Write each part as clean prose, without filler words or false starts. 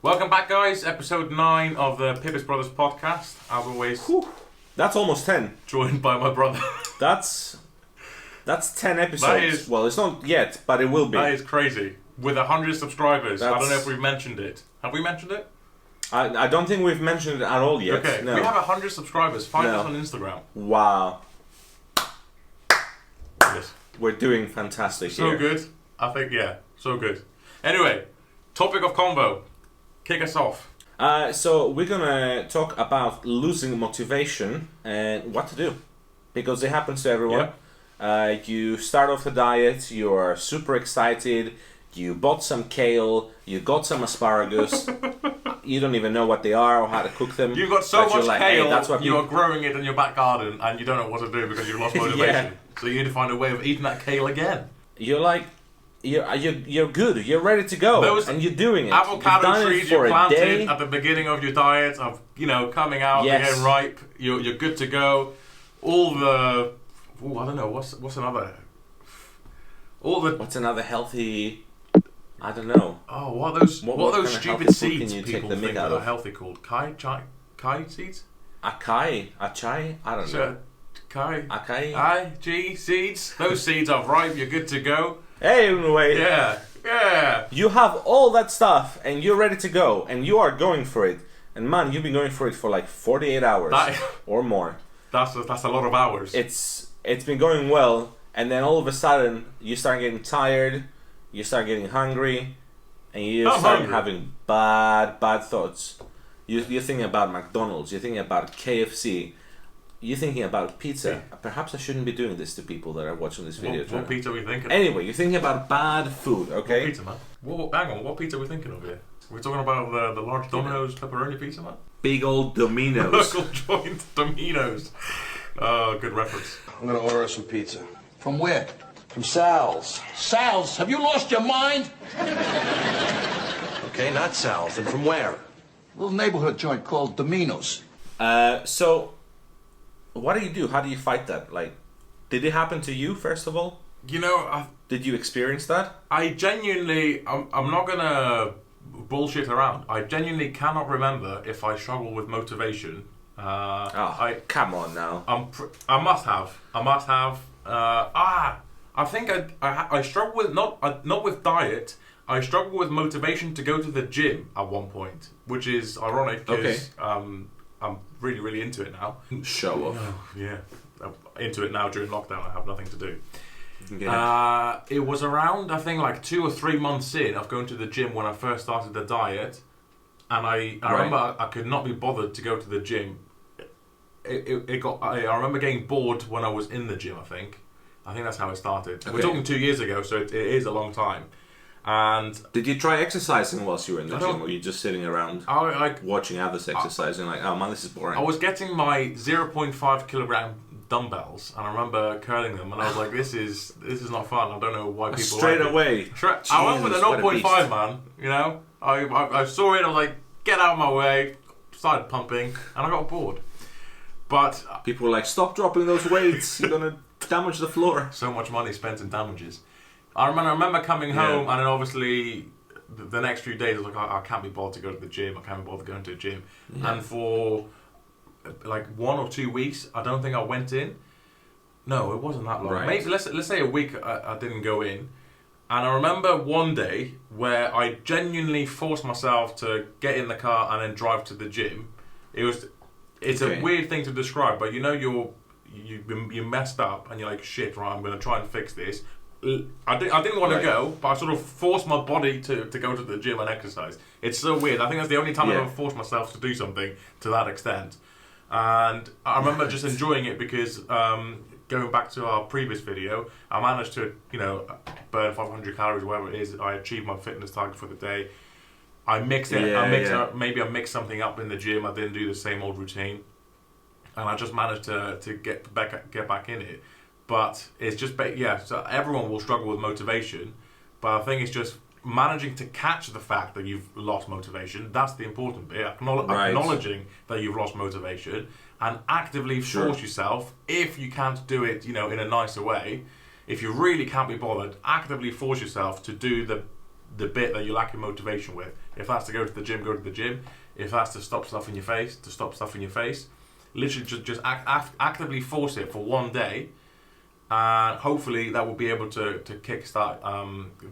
Welcome back, guys. Episode 9 of the Pipis Bros podcast. As always, That's almost 10. joined by my brother. That's 10 episodes. That is- well, it's not yet, but it will be. That is crazy. With 100 subscribers. I don't know That's- if we've mentioned it. Have we mentioned it? I don't think we've mentioned it at all yet. Okay, No. we have 100 subscribers. Find No. us on Instagram. Wow. Yes. We're doing fantastic So here. good. I think, yeah, so good. Anyway, topic of convo. Kick us off. So we're gonna talk about losing motivation and what to do, because it happens to everyone. You start off the diet, you are super excited, you bought some kale, you got some asparagus, you don't even know what they are or how to cook them. You've got so but you're much like, hey, kale, that's what you people- are growing it in your back garden, and you don't know what to do because you've lost motivation. So you need to find a way of eating that kale again. You're like, you're good, you're ready to go, Those and you're doing it. Avocado You've done trees it you for a planted day. at the beginning of your diet, of coming out, Yes. getting ripe. You're good to go. All the, I don't know, what's another? All the What's another healthy? I don't know. what are those What those kind of stupid healthy food seeds can you take people the think mick out that are of? healthy called kai seeds? Acai? I don't know. Kai Acai? seeds. Those seeds are ripe. You're good to go. Anyway, Yeah. you have all that stuff and you're ready to go and you are going for it. And man, you've been going for it for like 48 hours That- or more. That's a lot of hours. It's been going well, and then all of a sudden you start getting tired, you start getting hungry, and you I'm start hungry. having bad thoughts. You're thinking about McDonald's, you're thinking about KFC, you're thinking about pizza. Yeah. Perhaps I shouldn't be doing this to people that are watching this video. what pizza are we thinking? Anyway, you're thinking about bad food, What okay? pizza, man? Hang on, what pizza are we thinking of here? We're talking about the large Domino's pepperoni pizza, man? Big old Domino's. Local joint Domino's. Oh, good reference. I'm gonna order some pizza. From where? From Sal's. Sal's, have you lost your mind? Okay, not Sal's. Then from where? A little neighborhood joint called Domino's. So, what do you do? How do you fight that? Like, did it happen to you, first of all? Did you experience that? I genuinely, I'm not gonna bullshit around. I genuinely cannot remember if I struggle with motivation. Come on now. I must have. I think I struggle with not with diet. I struggle with motivation to go to the gym at one point, which is ironic because I'm really, really into it now. Show off. Yeah, I'm into it now during lockdown. I have nothing to do. Yeah. It was around, I think, like 2 or 3 months in of going to the gym when I first started the diet, and I remember I could not be bothered to go to the gym. I remember getting bored when I was in the gym. I think that's how it started. Okay. We're talking 2 years ago, so it is a long time. And Did you try exercising whilst you were in the I gym, don't- or were you just sitting around I watching others exercising, like, oh man, this is boring? was getting my 0.5 kilogram dumbbells, and I remember curling them, and I was like, "This is not fun. I don't know why people Straight like it." away. I went with a Jesus, what a 0.5, man. I saw it. I was like, "Get out of my way!" Started pumping, and I got bored. But People were like, stop dropping those weights. You're gonna damage the floor. so much money spent in damages. I remember coming home, and then obviously the next few days, I was like, I can't be bothered to go to the gym. I can't be bothered going to the gym. Yeah. And for like 1 or 2 weeks, I don't think I went in. No, it wasn't that long. Right. Maybe let's say a week I didn't go in. And I remember one day where I genuinely forced myself to get in the car and then drive to the gym. It's Okay. a weird thing to describe, but you messed up and you're like, shit, right, I'm going to try and fix this. I didn't want to Right. go, but I sort of forced my body to go to the gym and exercise. It's so weird. I think that's the only time I've Yeah. ever forced myself to do something to that extent. And I remember just enjoying it because going back to our previous video, I managed to burn 500 calories, whatever it is. I achieved my fitness target for the day. I mixed it. Maybe I mixed something up in the gym. I didn't do the same old routine, and I just managed to get back in it. But it's just so everyone will struggle with motivation, but I think it's just managing to catch the fact that you've lost motivation. That's the important bit. Acknowledging that you've lost motivation and actively force yourself, if you can't do it, in a nicer way. If you really can't be bothered, actively force yourself to do the bit that you're lacking motivation with. If that's to go to the gym, go to the gym. If that's to stop stuff in your face, to stop stuff in your face. Literally just actively force it for one day, and hopefully that will be able to kickstart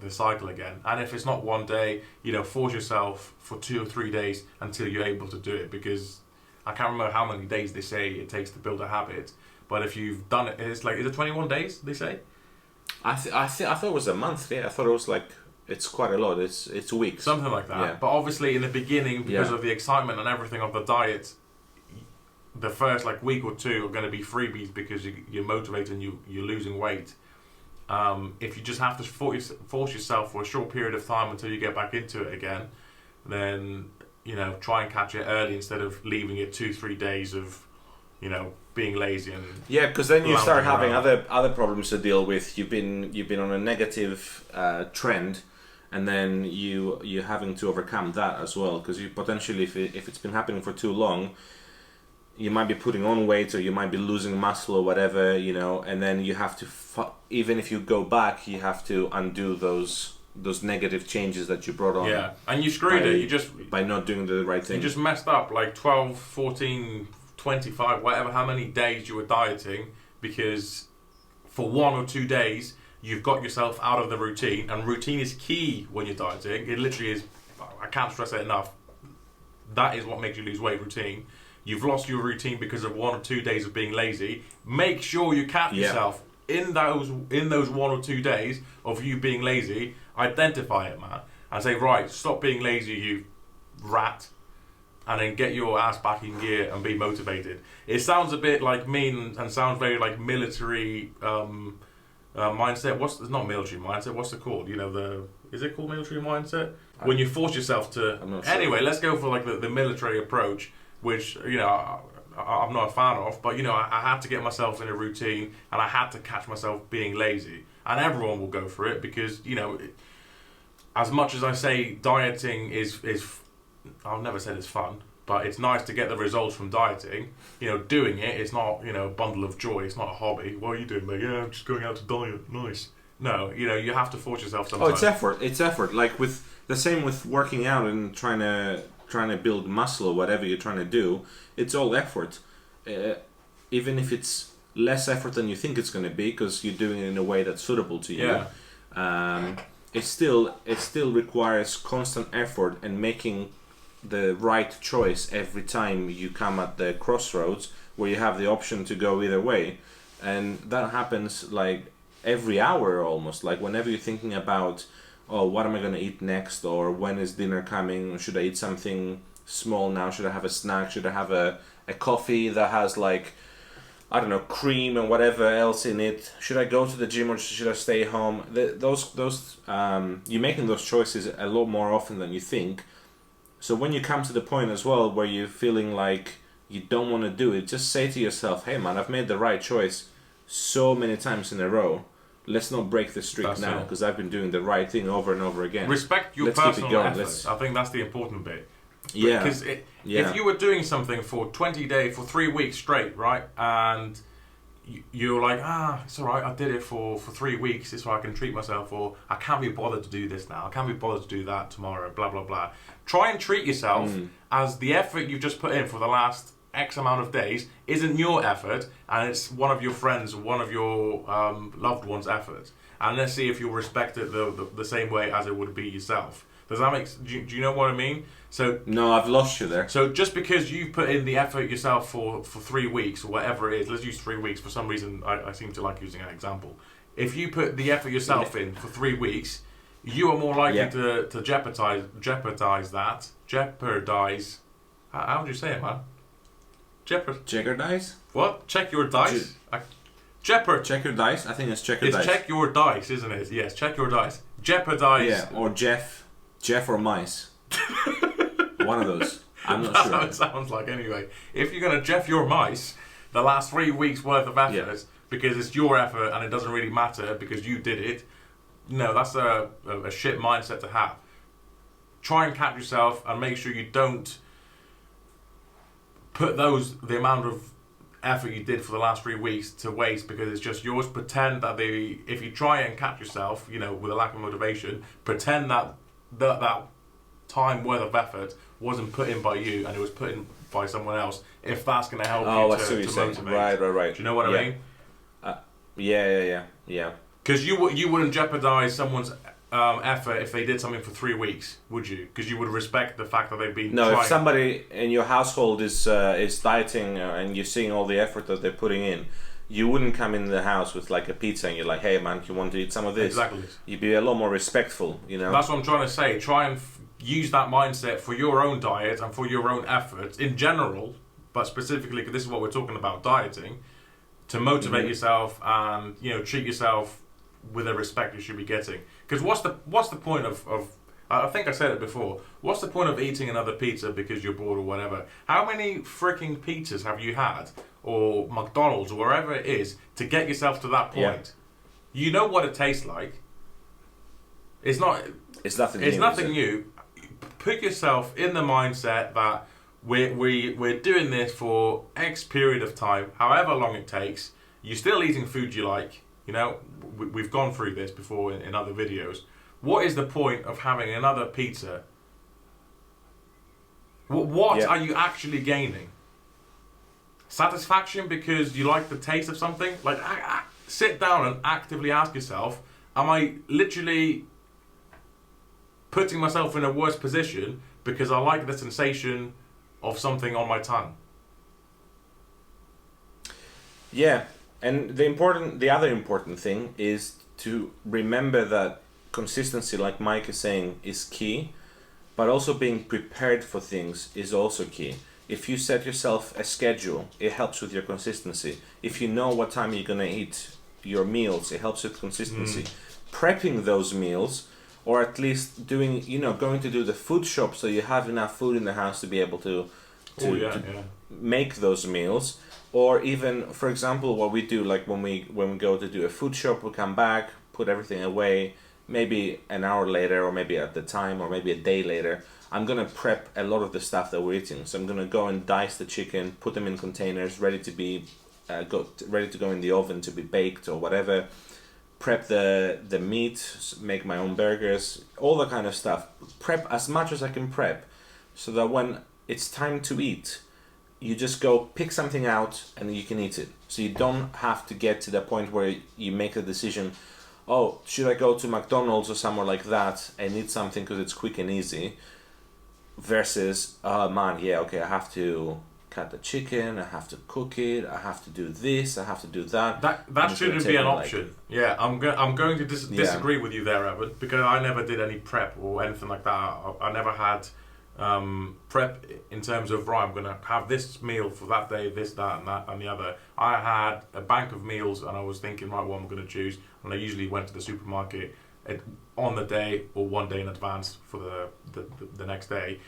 the cycle again. And if it's not one day, force yourself for 2 or 3 days until you're able to do it, because I can't remember how many days they say it takes to build a habit, but if you've done it, it's like, is it 21 days they say? I thought it was a month. Yeah, I thought it was like, it's quite a lot. It's weeks. Something like that. Yeah. But obviously in the beginning, because of the excitement and everything of the diet, the first week or two are going to be freebies because you're motivated and you're losing weight. If you just have to force yourself for a short period of time until you get back into it again, then try and catch it early instead of leaving it 2-3 days of being lazy and because then you start having around. other problems to deal with. You've been on a negative trend, and then you're having to overcome that as well, because you potentially, if it's been happening for too long, you might be putting on weight or you might be losing muscle or whatever, and then you have to even if you go back, you have to undo those negative changes that you brought on. Yeah, and you screwed it. You just by not doing the right thing. You just messed up 12, 14, 25, whatever, how many days you were dieting, because for 1 or 2 days you've got yourself out of the routine, and routine is key when you're dieting. It literally is. I can't stress it enough. That is what makes you lose weight, routine. You've lost your routine because of 1 or 2 days of being lazy. Make sure you catch yourself in those 1 or 2 days of you being lazy. Identify it, man, and say, right, stop being lazy, you rat, and then get your ass back in gear and be motivated. It sounds a bit mean and sounds very military mindset. It's not military mindset. What's it called? Is it called military mindset? When you force yourself to. I'm not sure. Anyway, let's go for the military approach, which I'm not a fan of. But I had to get myself in a routine, and I had to catch myself being lazy. And everyone will go for it because as much as I say dieting is I'll never say it's fun, but it's nice to get the results from dieting. Doing it's not a bundle of joy. It's not a hobby. What are you doing, mate? Yeah, I'm just going out to diet. Nice. No, you have to force yourself sometimes. Oh, it's effort. Like with the same with working out and trying to build muscle or whatever you're trying to do. It's all effort, even if it's less effort than you think it's going to be, because you're doing it in a way that's suitable to you. Yeah. It still requires constant effort and making the right choice every time you come at the crossroads where you have the option to go either way, and that happens every hour almost. Whenever you're thinking about, oh, what am I going to eat next, or when is dinner coming, should I eat something small now, should I have a snack, should I have a coffee that has I don't know, cream and whatever else in it, should I go to the gym or should I stay home? You're making those choices a lot more often than you think. So when you come to the point as well where you're feeling like you don't want to do it, just say to yourself, hey man, I've made the right choice so many times in a row. Let's not break the streak now, because I've been doing the right thing over and over again. Respect your personal effort. I think that's the important bit. Yeah. Because if you were doing something for 20 days, for 3 weeks straight, right, and you're like, it's all right, I did it for 3 weeks, it's so I can treat myself, or I can't be bothered to do this now, I can't be bothered to do that tomorrow, blah, blah, blah. Try and treat yourself as the effort you've just put in for the last X amount of days isn't your effort, and it's one of your friends, one of your loved ones' effort. And let's see if you'll respect it the same way as it would be yourself. Does that make? Do you know what I mean? So no, I've lost you there. So just because you put in the effort yourself for 3 weeks or whatever it is, let's use 3 weeks. For some reason, I seem to like using that example. If you put the effort yourself in for 3 weeks, you are more likely to jeopardize that. Jeopardize. How would you say it, man? Jeopardize? What? Check your dice. Check your dice. I think it's check your dice. It's check your dice, isn't it? Yes, check your dice. Jeopardize. Yeah, or Jeff or mice. One of those. I'm not sure. That's what it sounds like anyway. If you're going to Jeff your mice, the last 3 weeks worth of effort, because it's your effort and it doesn't really matter because you did it, no, that's a shit mindset to have. Try and catch yourself and make sure you don't put the amount of effort you did for the last 3 weeks to waste because it's just yours. Pretend that if you try and catch yourself, with a lack of motivation, pretend that that time worth of effort wasn't put in by you and it was put in by someone else, if that's going to help you I see what to you're saying. motivate. Right. Do you know what I mean? Yeah. Because you wouldn't jeopardize someone's effort if they did something for 3 weeks, would you? Because you would respect the fact that they've been No, trying. if somebody in your household is dieting and you're seeing all the effort that they're putting in, you wouldn't come in the house with like a pizza and you're like, hey man, you want to eat some of this? Exactly. You'd be a lot more respectful, you know? That's what I'm trying to say. Try and use that mindset for your own diet and for your own efforts in general, but specifically because this is what we're talking about, dieting, to motivate yourself and treat yourself with the respect you should be getting. Because what's the point of I think I said it before. What's the point of eating another pizza because you're bored or whatever? How many freaking pizzas have you had, or McDonald's or wherever it is, to get yourself to that point? Yeah. You know what it tastes like. It's nothing. It's nothing new. Put yourself in the mindset that we're doing this for X period of time, however long it takes. You're still eating food you like. We've gone through this before in other videos. What is the point of having another pizza? What are you actually gaining? Satisfaction because you like the taste of something? Like, sit down and actively ask yourself, am I literally putting myself in a worse position because I like the sensation of something on my tongue? Yeah, and the other important thing is to remember that consistency, like Mike is saying, is key, but also being prepared for things is also key. If you set yourself a schedule, it helps with your consistency. If you know what time you're gonna eat your meals, it helps with consistency. Prepping those meals, or at least doing, going to do the food shop so you have enough food in the house to be able to make those meals. Or even, for example, what we do, like when we go to do a food shop, we come back, put everything away, maybe an hour later, or maybe at the time, or maybe a day later, I'm gonna prep a lot of the stuff that we're eating. So I'm gonna go and dice the chicken, put them in containers, ready to go in the oven to be baked or whatever. Prep the meat, make my own burgers, all that kind of stuff. Prep as much as I can prep, so that when it's time to eat, you just go pick something out and you can eat it. So you don't have to get to the point where you make a decision, oh, should I go to McDonald's or somewhere like that and eat something because it's quick and easy, versus, I have to cut the chicken, I have to cook it, I have to do this, I have to do that. That shouldn't be an option. I'm going to disagree with you there, Evan, because I never did any prep or anything like that. I never had prep in terms of, right, I'm going to have this meal for that day, this, that, and that, and the other. I had a bank of meals, and I was thinking, right, what I'm going to choose, and I usually went to the supermarket on the day or one day in advance for the next day.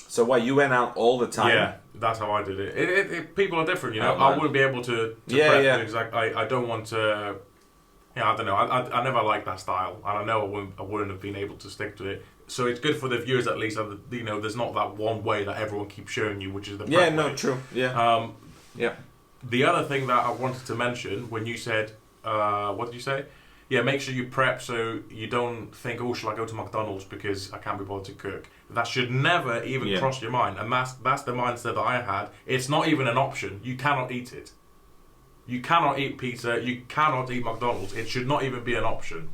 So what, you went out all the time? Yeah, that's how I did it. People are different, I wouldn't be able to prep things. I don't want to. I don't know. I never liked that style, and I know I wouldn't have been able to stick to it. So it's good for the viewers at least. There's not that one way that everyone keeps showing you, which is the prep way. True. The other thing that I wanted to mention when you said, what did you say? Yeah, make sure you prep so you don't think, oh, shall I go to McDonald's because I can't be bothered to cook. That should never even cross your mind, and that's the mindset that I had. It's not even an option. You cannot eat it. You cannot eat pizza. You cannot eat McDonald's. It should not even be an option.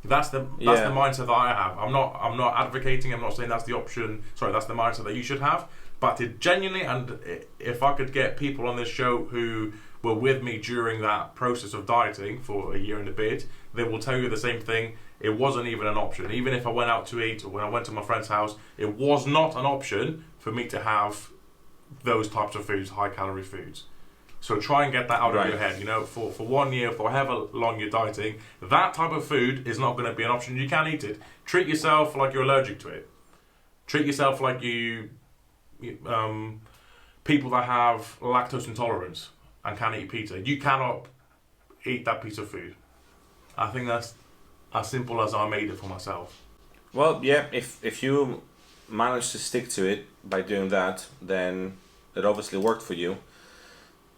That's the mindset that I have. I'm not advocating. I'm not saying that's the option. Sorry, that's the mindset that you should have. But it genuinely, and if I could get people on this show who were with me during that process of dieting for a year and a bit, they will tell you the same thing. It wasn't even an option. Even if I went out to eat or when I went to my friend's house, it was not an option for me to have those types of foods, high calorie foods. So try and get that out of your head. For 1 year, for however long you're dieting, that type of food is not going to be an option. You can't eat it. Treat yourself like you're allergic to it. Treat yourself like people that have lactose intolerance and can't eat pizza. You cannot eat that piece of food. I think that's as simple as I made it for myself. Well, yeah, if you manage to stick to it by doing that, then it obviously worked for you.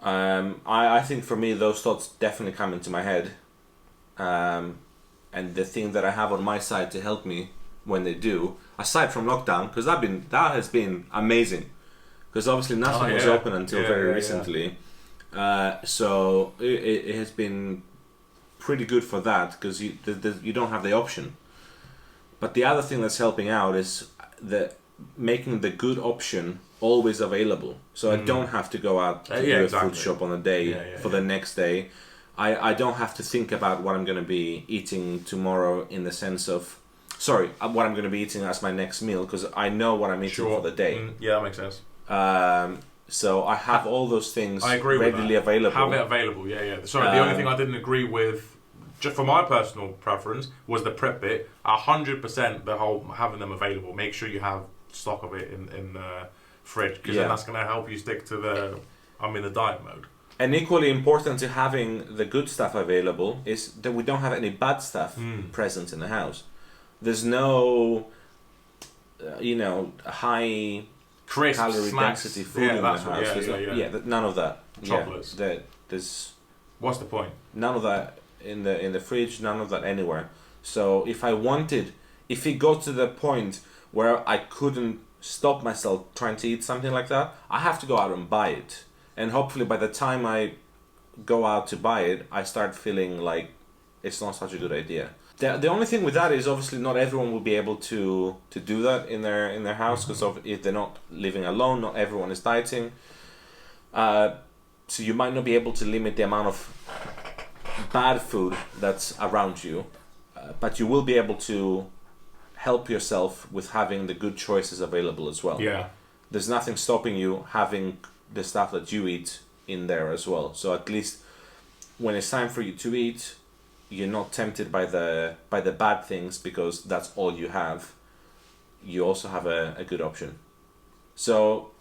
I think for me, those thoughts definitely come into my head. And the thing that I have on my side to help me when they do, aside from lockdown, because that has been amazing. Because obviously nothing was open until very recently. So it has been pretty good for that, because you don't have the option. But the other thing that's helping out is making the good option always available. So I don't have to go out to do a food shop on a day for the next day. I don't have to think about what I'm going to be eating tomorrow in the sense of, what I'm going to be eating as my next meal, because I know what I'm eating for the day. Yeah, that makes sense. So I have all those things readily with available. Have it available, yeah. Sorry, the only thing I didn't agree with, just for my personal preference, was the prep bit. 100% the whole having them available. Make sure you have stock of it in the fridge, because then that's going to help you stick to the diet mode. And equally important to having the good stuff available is that we don't have any bad stuff present in the house. There's no, high crisp calorie snacks. density food in the house. None of that. Chocolates. There's What's the point? none of that in the fridge. None of that anywhere. So if it got to the point where I couldn't stop myself trying to eat something like that, I have to go out and buy it. And hopefully by the time I go out to buy it, I start feeling like it's not such a good idea. The only thing with that is obviously not everyone will be able to do that in their house, because if they're not living alone, not everyone is dieting. So you might not be able to limit the amount of bad food that's around you, but you will be able to help yourself with having the good choices available as well. Yeah. There's nothing stopping you having the stuff that you eat in there as well. So at least when it's time for you to eat, you're not tempted by the bad things, because that's all you have. You also have a good option. So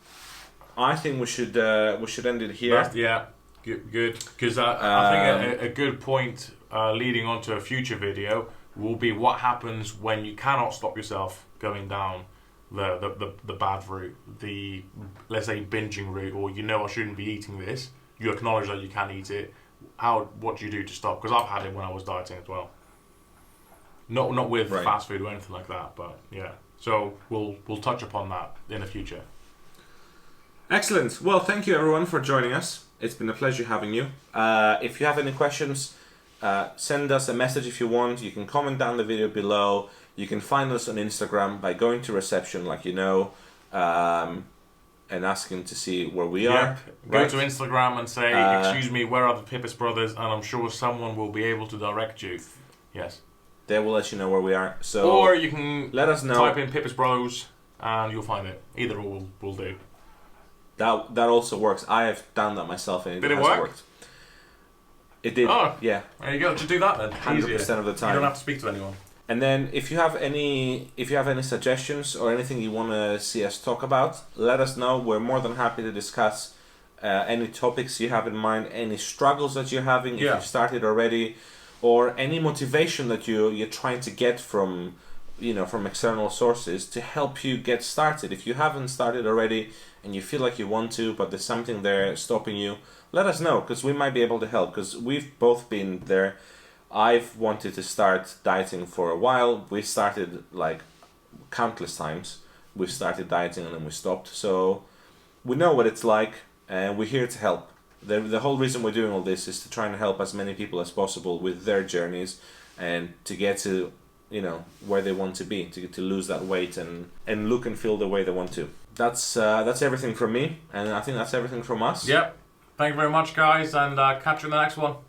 I think we should end it here. Good. Because I think a good point leading on to a future video will be what happens when you cannot stop yourself going down the bad route, the, let's say, binging route, or I shouldn't be eating this. You acknowledge that you can eat it. What do you do to stop? Because I've had it when I was dieting as well. Not with fast food or anything like that, but yeah. So we'll touch upon that in the future. Excellent. Well, thank you everyone for joining us. It's been a pleasure having you. If you have any questions, send us a message if you want. You can comment down the video below. You can find us on Instagram by going to reception, and asking to see where we are. Go to Instagram and say, excuse me, where are the Pipis Brothers? And I'm sure someone will be able to direct you. Yes. They will let you know where we are. So or you can let us know. Type in Pipis Bros and you'll find it. Either or will do. That also works. I have done that myself and it has work? Worked. It did. Oh, yeah. There you go. Just do that then. 100% of the time. You don't have to speak to anyone. And then if you have any suggestions or anything you want to see us talk about, let us know. We're more than happy to discuss any topics you have in mind, any struggles that you're having if you've started already, or any motivation that you're trying to get from external sources to help you get started. If you haven't started already and you feel like you want to, but there's something there stopping you, let us know, because we might be able to help, because we've both been there. I've wanted to start dieting for a while. We started countless times. We started dieting and then we stopped. So we know what it's like, and we're here to help. The whole reason we're doing all this is to try and help as many people as possible with their journeys, and to get to where they want to be, to lose that weight and look and feel the way they want to. That's everything from me, and I think that's everything from us. Yep. Thank you very much, guys, and catch you in the next one.